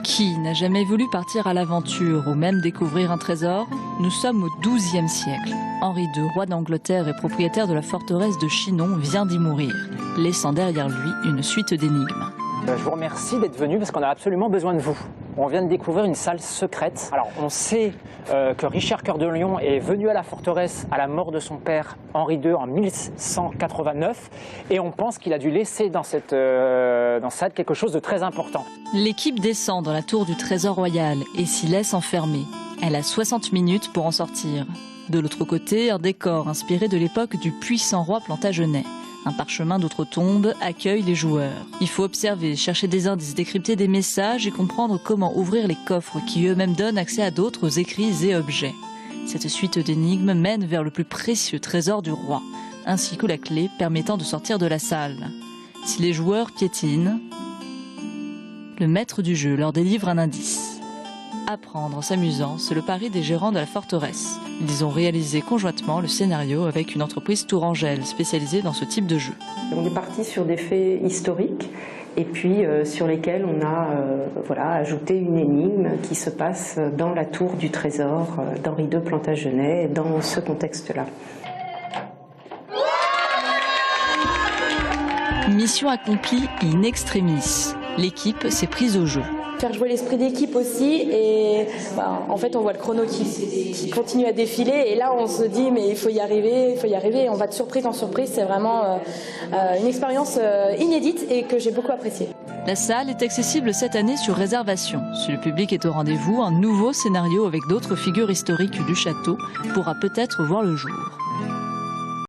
Qui n'a jamais voulu partir à l'aventure ou même découvrir un trésor? Nous sommes au XIIe siècle. Henri II, roi d'Angleterre et propriétaire de la forteresse de Chinon, vient d'y mourir, laissant derrière lui une suite d'énigmes. Je vous remercie d'être venu parce qu'on a absolument besoin de vous. On vient de découvrir une salle secrète. Alors on sait que Richard Cœur de Lion est venu à la forteresse à la mort de son père Henri II en 1189 et on pense qu'il a dû laisser dans cette salle quelque chose de très important. L'équipe descend dans la tour du trésor royal et s'y laisse enfermer. Elle a 60 minutes pour en sortir. De l'autre côté, un décor inspiré de l'époque du puissant roi Plantagenet. Un parchemin d'outre-tombe accueille les joueurs. Il faut observer, chercher des indices, décrypter des messages et comprendre comment ouvrir les coffres qui eux-mêmes donnent accès à d'autres écrits et objets. Cette suite d'énigmes mène vers le plus précieux trésor du roi, ainsi que la clé permettant de sortir de la salle. Si les joueurs piétinent, le maître du jeu leur délivre un indice. Apprendre en s'amusant, c'est le pari des gérants de la forteresse. Ils ont réalisé conjointement le scénario avec une entreprise tourangelle spécialisée dans ce type de jeu. On est parti sur des faits historiques et puis sur lesquels on a ajouté une énigme qui se passe dans la tour du trésor d'Henri II Plantagenet dans ce contexte-là. Mission accomplie in extremis. L'équipe s'est prise au jeu. Faire jouer l'esprit d'équipe aussi et en fait on voit le chrono qui continue à défiler et là on se dit mais il faut y arriver et on va de surprise en surprise. C'est vraiment une expérience inédite et que j'ai beaucoup appréciée. La salle est accessible cette année sur réservation. Si le public est au rendez-vous, un nouveau scénario avec d'autres figures historiques du château pourra peut-être voir le jour.